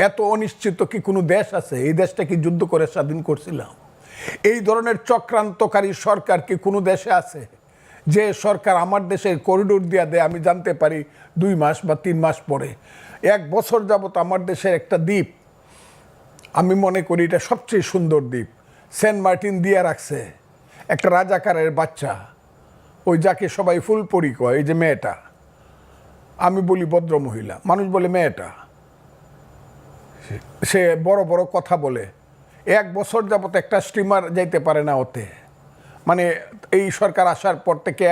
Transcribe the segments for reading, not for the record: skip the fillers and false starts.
এত অনিশ্চিত কি কোনো দেশ আছে? এই দেশটা কি যুদ্ধ করে স্বাধীন করছিলাম? এই ধরনের চক্রান্তকারী সরকার কি কোনো দেশে আছে? যে সরকার আমার দেশের করিডোর দিয়া দেয়, আমি জানতে পারি 2 মাস বা 3 মাস পরে। 1 বছর যাবত আমার দেশের একটা দ্বীপ, আমি মনে করি এটা সবচেয়ে সুন্দর দ্বীপ, সেন্ট মার্টিন দিয়ে রাখছে একটা রাজাকারের বাচ্চা, ওই যাকে সবাই ফুলপরি কয়, এই যে মেয়েটা, আমি বলি ভদ্র মহিলা, মানুষ বলে মেয়েটা, সে বড় বড় কথা বলে। 1 বছর যাবত একটা স্টিমার যাইতে পারে না ওতে, মানে এই সরকার আসার পর থেকে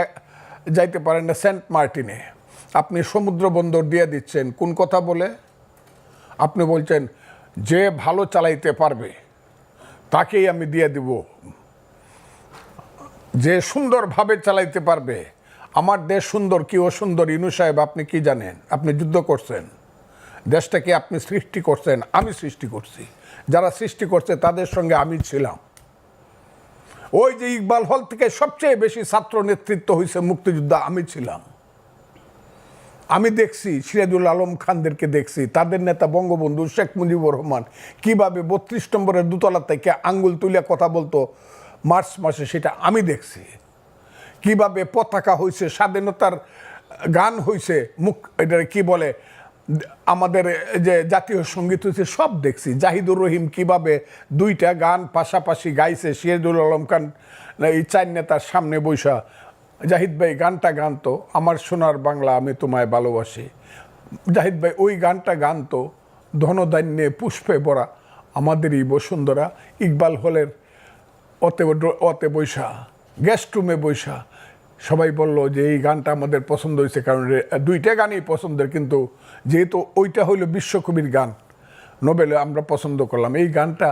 যাইতে পারেন না সেন্ট মার্টিনে। আপনি সমুদ্র বন্দর দিয়ে দিচ্ছেন কোন কথা বলে? আপনি বলছেন যে ভালো চালাইতে পারবে তাকেই আমি দিয়ে দিব, যে সুন্দরভাবে চালাইতে পারবে। আমার দেশ সুন্দর কি অসুন্দর ইনু সাহেব আপনি কি জানেন? আপনি যুদ্ধ করছেন, দেশটাকে আপনি সৃষ্টি করছেন, আমি সৃষ্টি করছি। যারা সৃষ্টি করছে তাদের সঙ্গে আমি ছিলাম। ওই যে ইকবাল হল থেকে সবচেয়ে বেশি ছাত্র নেতৃত্ব হয়েছে মুক্তিযুদ্ধ, আমি ছিলাম। আমি দেখছি সিরাজুল আলম খানদেরকে দেখছি, তাদের নেতা বঙ্গবন্ধু শেখ মুজিবুর রহমান কিভাবে 32 নম্বরের দোতলা থেকে আঙ্গুল তুলে কথা বলতো মার্চ মাসে, সেটা আমি দেখছি। কিভাবে পতাকা হয়েছে, স্বাধীনতার গান হয়েছে, এটা কি বলে আমাদের যে জাতীয় সঙ্গীত হয়েছে, সব দেখছি। জাহিদুর রহিম কিভাবে 2টা গান পাশাপাশি গাইছে, সিরাজুল আলম খান এই 4 নেতার সামনে বৈশা, জাহিদ ভাই গানটা গানতো আমার সোনার বাংলা আমি তোমায় ভালোবাসি। জাহিদ ভাই ওই গানটা গানতো ধনধান্যে পুষ্পে ভরা আমাদেরই বসুন্ধরা। ইকবাল হলের অতে বৈশা, গেস্ট রুমে বৈশা সবাই বলল যে এই গানটা আমাদের পছন্দ হয়েছে, কারণ 2টা গানই পছন্দের, কিন্তু যেহেতু ওইটা হইল বিশ্বকবির গান, নোবেলে আমরা পছন্দ করলাম, এই গানটা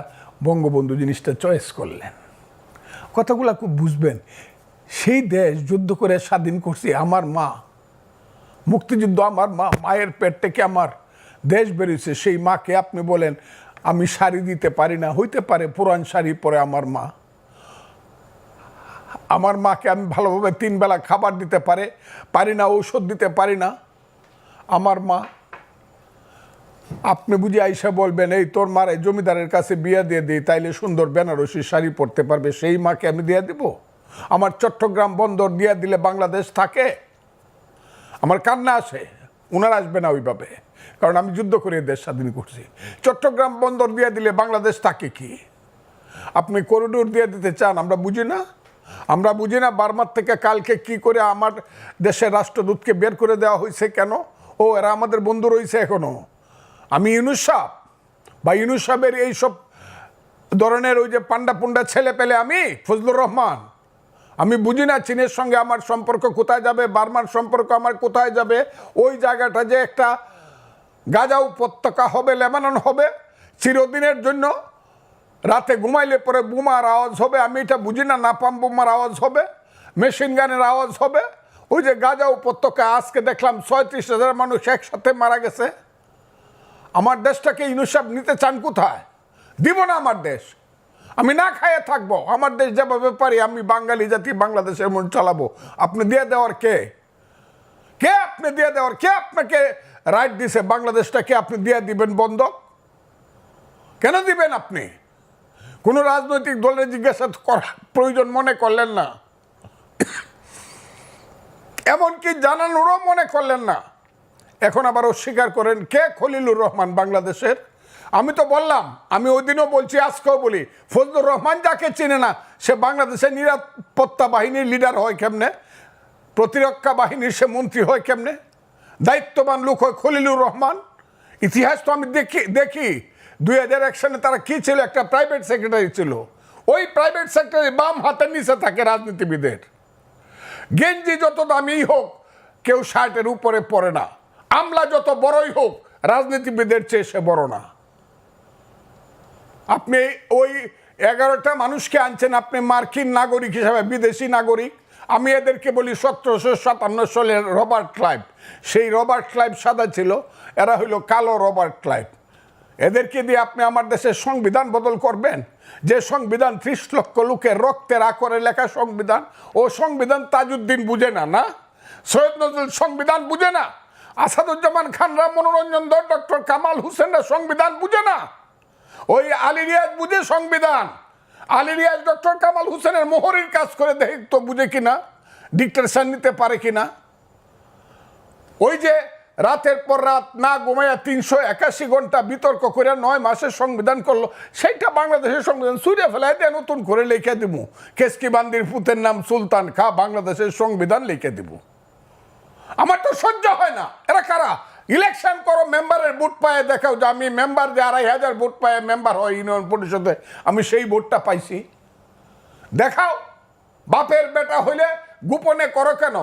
বঙ্গবন্ধু জিনিসটা চয়েস করলেন। কথাগুলো খুব বুঝবেন। সেই দেশ যুদ্ধ করে স্বাধীন করছি আমার মা, মুক্তিযুদ্ধ আমার মা, মায়ের পেট থেকে আমার দেশ বেরিয়েছে। সেই মাকে আপনি বলেন আমি শাড়ি দিতে পারি না, হইতে পারে পুরান শাড়ি পরে আমার মা, আমার মাকে আমি ভালোভাবে 3 বেলা খাবার দিতে পারি না, ঔষধ দিতে পারি না আমার মা। আপনি বুঝি আইসা বলবেন এই তোর মারে জমিদারের কাছে বিয়ে দিয়ে দিই, তাইলে সুন্দর বেনারসি শাড়ি পরতে পারবে, সেই মাকে আমি দিয়ে দিব? আমার চট্টগ্রাম বন্দর দিয়ে দিলে বাংলাদেশ থাকে? আমার কান্না আসে। ওনারা আসবে না ওইভাবে, কারণ আমি যুদ্ধ করে দেশ স্বাধীন করছি। চট্টগ্রাম বন্দর দিয়ে দিলে বাংলাদেশ থাকে কি? আপনি করিডোর দিয়ে দিতে চান, আমরা বুঝি না? আমরা বুঝি না বার্মার থেকে কালকে কি করে আমার দেশের রাষ্ট্রদূতকে বের করে দেওয়া হয়েছে? কেন? ও এরা আমাদের বন্ধু রয়েছে এখনো। আমি ইউনুস সাহেব বা ইউনুস সাহেবের এইসব ধরনের ওই যে পান্ডা পুন্ডা ছেলে পেলে, আমি ফজলুর রহমান, আমি বুঝি না চীনের সঙ্গে আমার সম্পর্ক কোথায় যাবে, বার্মার সম্পর্ক আমার কোথায় যাবে। ওই জায়গাটা যে একটা গাজা উপত্যকা হবে, লেবানন হবে চিরদিনের জন্য, রাতে ঘুমাইলে পরে বোমার আওয়াজ হবে, আমি এটা বুঝি না। নাপাম বোমার আওয়াজ হবে, মেশিন গানের আওয়াজ হবে। ওই যে গাজা উপত্যকা আজকে দেখলাম 36,000 মানুষ একসাথে মারা গেছে। আমার দেশটাকে ইউনুস সাহেব নিতে চান কোথায়? দিব না আমার দেশ, আমি না খাইয়ে থাকবো। আমার দেশ যেভাবে পারি আমি বাঙালি জাতি বাংলাদেশের মন চালাবো। আপনি দিয়ে দেওয়ার কে? কে আপনি দিয়ে দেওয়ার? কে আপনাকে রাইট দিছে বাংলাদেশটাকে আপনি দিয়ে দিবেন বন্ধক? কেন দিবেন আপনি? কোনো রাজনৈতিক দলের জিজ্ঞাসা করার প্রয়োজন মনে করলেন না, এমনকি জানানোরও মনে করলেন না। এখন আবার অস্বীকার করেন। কে খলিলুর রহমান বাংলাদেশের? আমি তো বললাম, আমি ওই দিনও বলছি, আজকেও বলি, ফজলুর রহমান যাকে চিনে না সে বাংলাদেশের নিরাপত্তা বাহিনীর লিডার হয় কেমনে? প্রতিরক্ষা বাহিনীর সে মন্ত্রী হয় কেমনে? দায়িত্ববান লোক হয় খলিলুর রহমান। ইতিহাস তো আমি দেখি 2001 সালে তারা কি ছিল? একটা প্রাইভেট সেক্রেটারি ছিল। ওই প্রাইভেট সেক্রেটারি বাম হাতের নিচে থাকে রাজনীতিবিদের। গেঞ্জি যত দামি হোক কেউ শার্টের উপরে পরে না। আমলা যত বড়ই হোক রাজনীতিবিদের চেয়ে সে বড় না। আপনি ওই 11টা মানুষকে আনছেন আপনি মার্কিন নাগরিক হিসাবে, বিদেশি নাগরিক। আমি এদেরকে বলি 1757 সালের রবার্ট ক্লাইভ। সেই রবার্ট ক্লাইভ সাদা ছিল, এরা হইল কালো রবার্ট ক্লাইভ। এদেরকে দিয়ে আপনি আমার দেশের সংবিধান বদল করবেন? যে সংবিধান 30 লক্ষ লোকের রক্তের আকরে লেখা সংবিধান, ও সংবিধান তাজউদ্দিন বুঝে না? না, সৈয়দ নজরুল সংবিধান বুঝে না? আসাদুজ্জামান খানরা, মনোরঞ্জন দত্ত, ডক্টর কামাল হোসেনরা সংবিধান বুঝে না। ওই আলী রিয়াজ বুঝে সংবিধান। আলী রিয়াজ ডক্টর কামাল হোসেনের মোহরের কাজ করে দেখি তো বুঝে কিনা, ডিক্টেশন নিতে পারে কিনা। ওই যে রাতের পর রাত না ঘুমাইয়া 381 ঘন্টা বিতর্ক করে 9 মাসের সংবিধান করলো, সেইটা বাংলাদেশের সংবিধান সুরিয়া ফেলায় দিয়ে নতুন করে লিখে দিব। কেসকি বান্দির পুতের নাম সুলতান খা, বাংলাদেশের সংবিধান লিখে দিব। আমার তো সহ্য হয় না। এরা কারা? ইলেকশন করো, মেম্বারের ভোট পায়ে দেখাও যে আমি মেম্বার, যে 2500 ভোট পায়ে মেম্বার হয় ইউনিয়ন পরিষদে, আমি সেই ভোটটা পাইছি, দেখাও। বাপের বেটা হইলে গোপনে করো কেন?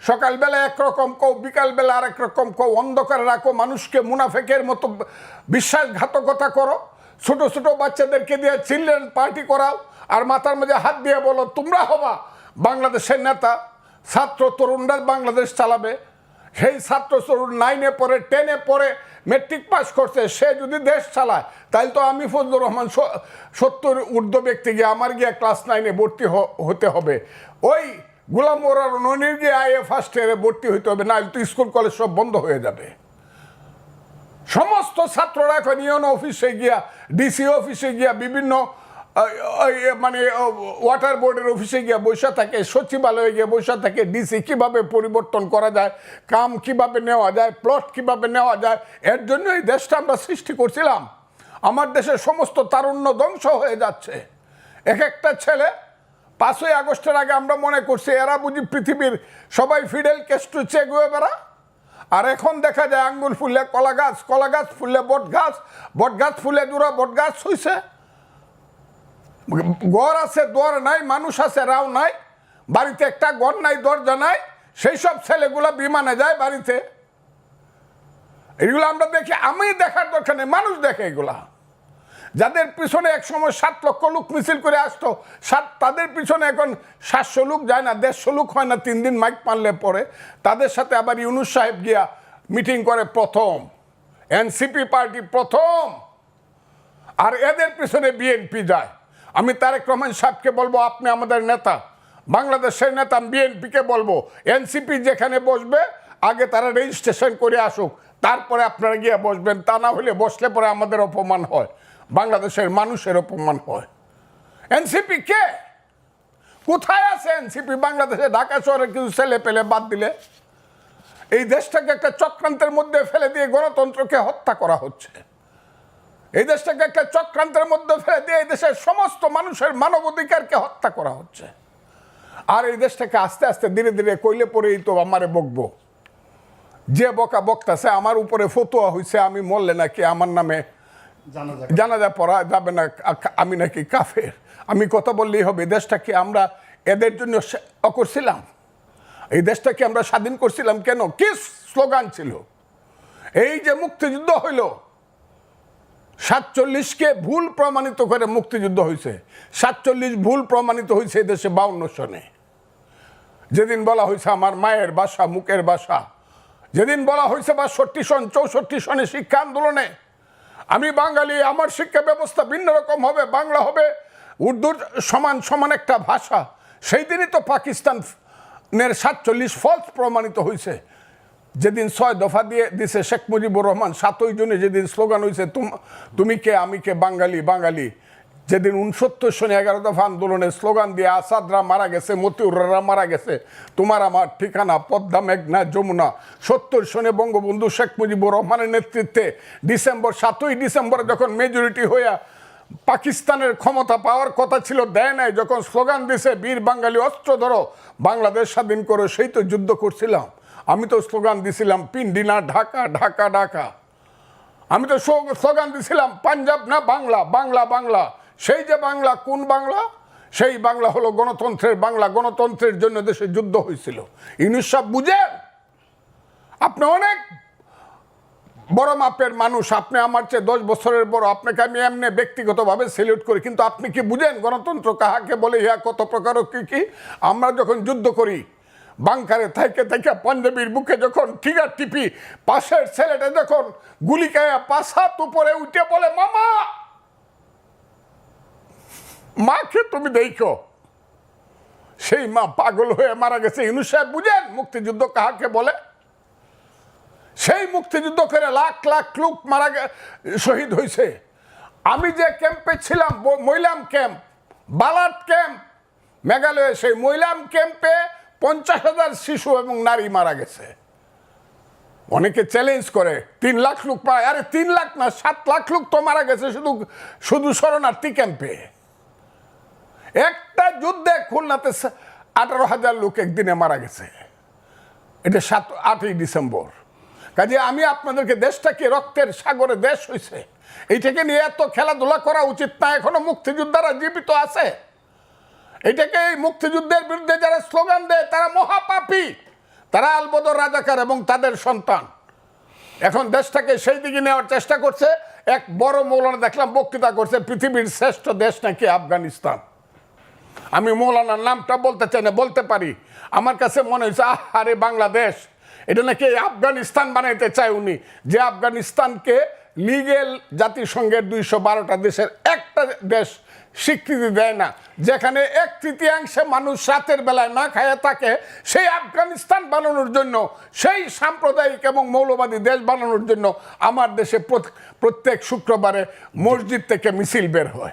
সকালবেলা একরকম কও, বিকালবেলা আর একরকম কও, অন্ধকারে রাখো, মানুষকে মুনাফেকের মতো বিশ্বাসঘাতকতা করো, ছোট ছোট বাচ্চাদেরকে দিয়ে চিলড্রেন পার্টি করাও, আর মাথার মধ্যে হাত দিয়ে বলো তোমরা হবা বাংলাদেশের নেতা। ছাত্র তরুণরা বাংলাদেশ চালাবে। সেই ছাত্র তরুণ 9-এ পড়ে, 10-এ পড়ে, মেট্রিক পাস করছে, সে যদি দেশ চালায় তাহলে তো আমি ফজলুর রহমান 70 ঊর্ধ্ব ব্যক্তি গিয়ে আমার গিয়ে ক্লাস 9-এ ভর্তি হতে হবে। ওই গোলাম মোরার ননির গিয়ে আইএ ফার্স্ট ইয়ারে ভর্তি হইতে হবে, না তো স্কুল কলেজ সব বন্ধ হয়ে যাবে। সমস্ত ছাত্ররা এখন ইউএন অফিসে গিয়া, ডিসি অফিসে গিয়া, বিভিন্ন মানে ওয়াটার বোর্ডের অফিসে গিয়ে বসে থাকে, সচিবালয়ে গিয়ে বসে থাকে, ডিসি কিভাবে পরিবর্তন করা যায়, কাম কিভাবে নেওয়া যায়, প্লট কিভাবে নেওয়া যায়। এর জন্য এই দেশটা আমরা সৃষ্টি করছিলাম। আমার দেশের সমস্ত তারুণ্য ধ্বংস হয়ে যাচ্ছে। এক একটা ছেলে 5ই আগস্টের আগে আমরা মনে করছি এরা বুঝি পৃথিবীর সবাই ফিডেল ক্যাস্ট্রো চে গুয়েভারা, আর এখন দেখা যায় আঙ্গুল ফুললে কলা গাছ, কলা গাছ ফুললে বট গাছ, বট গাছ ফুলে দুরা বট গাছ হইছে। ঘর আছে দর নাই, মানুষ আছে রাও নাই, বাড়িতে একটা ঘর নাই, দরজা নাই, সেই সব ছেলেগুলা বিমানে যায় বাড়িতে। এগুলো আমরা দেখি, আমি দেখার দরকার নেই, মানুষ দেখে এগুলা। যাদের পিছনে এক সময় 7 লক্ষ লোক মিছিল করে আসতো, তাদের পিছনে এখন 700 লোক যায় না, 150 লোক হয় না 3 দিন মাইক পারলে পরে। তাদের সাথে আবার ইউনুস সাহেব গিয়া মিটিং করে প্রথম, এনসিপি পার্টি প্রথম, আর এদের পিছনে বিএনপি যায়। আমি তারেক রহমান সাহেবকে বলবো আপনি আমাদের নেতা, বাংলাদেশের নেতা, বিএনপিকে বলবো এনসিপি যেখানে বসবে আগে তারা রেজিস্ট্রেশন করে আসুক, তারপরে আপনারা গিয়ে বসবেন। তা না হলে বসলে পরে আমাদের অপমান হয়, বাংলাদেশের মানুষের অপমান হয়। এনসিপি কে? কোথায় আছে এনসিপি? বাংলাদেশে ঢাকা শহরে কিছু ছেলে পেলে বাদ দিলে এই দেশটাকে একটা চক্রান্তের মধ্যে ফেলে দিয়ে গণতন্ত্রকে হত্যা করা হচ্ছে। এই দেশটাকে একটা চক্রান্তের মধ্যে ফেলে দিয়ে এই দেশের সমস্ত মানুষের মানবাধিকারকে হত্যা করা হচ্ছে। আর এই দেশটাকে আস্তে আস্তে ধীরে ধীরে কইলে পরেই তো আমারে বকবো। যে বকা বক্তাছে আমার উপরে ফতোয়া হয়েছে আমি মরলে নাকি আমার নামে জানাজা পড়া যাবে না, আমি নাকি কাফের। আমি কথা বললেই হবে। দেশটাকে আমরা এদের জন্য করছিলাম? এই দেশটাকে আমরা স্বাধীন করছিলাম কেন? কি স্লোগান ছিল? এই যে মুক্তিযুদ্ধ হইল, 47কে ভুল প্রমাণিত করে মুক্তিযুদ্ধ হয়েছে। 47 ভুল প্রমাণিত হয়েছে এই দেশে 52 সনে। যেদিন বলা হয়েছে আমার মায়ের ভাষা, মুখের ভাষা, যেদিন বলা হয়েছে 62 সন, 64 সনে শিক্ষা আন্দোলনে আমি বাঙালি, আমার শিক্ষা ব্যবস্থা ভিন্ন রকম হবে, বাংলা হবে উর্দুর সমান সমান একটা ভাষা, সেই দিনই তো পাকিস্তানের 47 ফলস প্রমাণিত হয়েছে। যেদিন 6 দফা দিয়ে দিছে শেখ মুজিবুর রহমান, 7ই জুনে যেদিন স্লোগান হয়েছে তুমি কে আমি কে বাঙালি বাঙালি, যেদিন 69 সনে 11 দফা আন্দোলনের স্লোগান দিয়ে আসাদরা মারা গেছে, মতিউররা মারা গেছে, তোমার আমার ঠিকানা পদ্মা মেঘনা যমুনা, 70 সনে বঙ্গবন্ধু শেখ মুজিবুর রহমানের নেতৃত্বে 7ই ডিসেম্বর যখন মেজরিটি হইয়া পাকিস্তানের ক্ষমতা পাওয়ার কথা ছিল, দেয় নাই, যখন স্লোগান দিছে বীর বাঙালি অস্ত্র ধরো বাংলাদেশ স্বাধীন করো, সেই তো যুদ্ধ করছিলাম। আমি তো স্লোগান দিছিলাম পিন্ডি না ঢাকা, ঢাকা ঢাকা। আমি তো স্লোগান দিছিলাম পাঞ্জাব না বাংলা, বাংলা বাংলা। সেই যে বাংলা, কোন বাংলা? সেই বাংলা হলো গণতন্ত্রের বাংলা। গণতন্ত্রের জন্য দেশে যুদ্ধ হয়েছিল। ইউনুস সাহেব বুঝেন, আপনি অনেক বড় মাপের মানুষ, আপনি আমার চেয়ে 10 বছরের বড়, আপনাকে আমি এমনি ব্যক্তিগতভাবে সেলিউট করি, কিন্তু আপনি কি বুঝেন গণতন্ত্র কাহাকে বলে, ইহা কত প্রকার কি কি? আমরা যখন যুদ্ধ করি বাংকারে থাইকে থাইকে পাঞ্জাবির বুকে যখন ট্রিগার টিপি, পাশের ছেলেটা যখন গুলি খাইয়া 5 হাত উপরে উঠে বলে মামা, মাকে তুমি দেখো, সেই মা পাগল হয়ে মারা গেছে। ইউনুস সাহেব বুঝেন মুক্তিযুদ্ধ কাহাকে বলে? সেই মুক্তিযুদ্ধ করে লাখ লাখ লোক শহীদ হয়েছে। আমি যে ক্যাম্পে ছিলাম, মৈলাম ক্যাম্প, বালাট ক্যাম্প, মেঘালয়ে, সেই মৈলাম ক্যাম্পে 50,000 শিশু এবং নারী মারা গেছে। অনেকে চ্যালেঞ্জ করে 3 লাখ লোক পায়, আরে 3 লাখ না, 7 লাখ লোক তো মারা গেছে শুধু শুধু শরণার্থী ক্যাম্পে। একটা যুদ্ধে খুলনাতে 18,000 লোক একদিনে মারা গেছে, এটা 8ই ডিসেম্বর। কাজে আমি আপনাদেরকে, দেশটাকে রক্তের সাগরে দেশ হয়েছে, এইটাকে নিয়ে এত খেলাধুলা করা উচিত না। এখনো মুক্তিযোদ্ধারা জীবিত আছে। এটাকে, এই মুক্তিযুদ্ধের বিরুদ্ধে যারা স্লোগান দেয় তারা মহাপাপী, তারা আলবদর রাজাকার এবং তাদের সন্তান। এখন দেশটাকে সেই দিকে নেওয়ার চেষ্টা করছে। এক বড় মৌলানা দেখলাম বক্তৃতা করছে, পৃথিবীর শ্রেষ্ঠ দেশ নাকি আফগানিস্তান। আমি মৌলানার নামটা বলতে চাই না, বলতে পারি। আমার কাছে মনে হয়েছে, আরে বাংলাদেশ, এটা নাকি আফগানিস্তান বানাইতে চায় উনি, যে আফগানিস্তানকে লিগেল জাতিসংঘের 212টা দেশের একটা দেশ স্বীকৃতি দেয় না, যেখানে 1/3 মানুষ রাতের বেলায় না খায় থাকে। সেই আফগানিস্তান বানানোর জন্য, সেই সাম্প্রদায়িক এবং মৌলবাদী দেশ বানানোর জন্য আমার দেশে প্রত্যেক শুক্রবারে মসজিদ থেকে মিছিল বের হয়।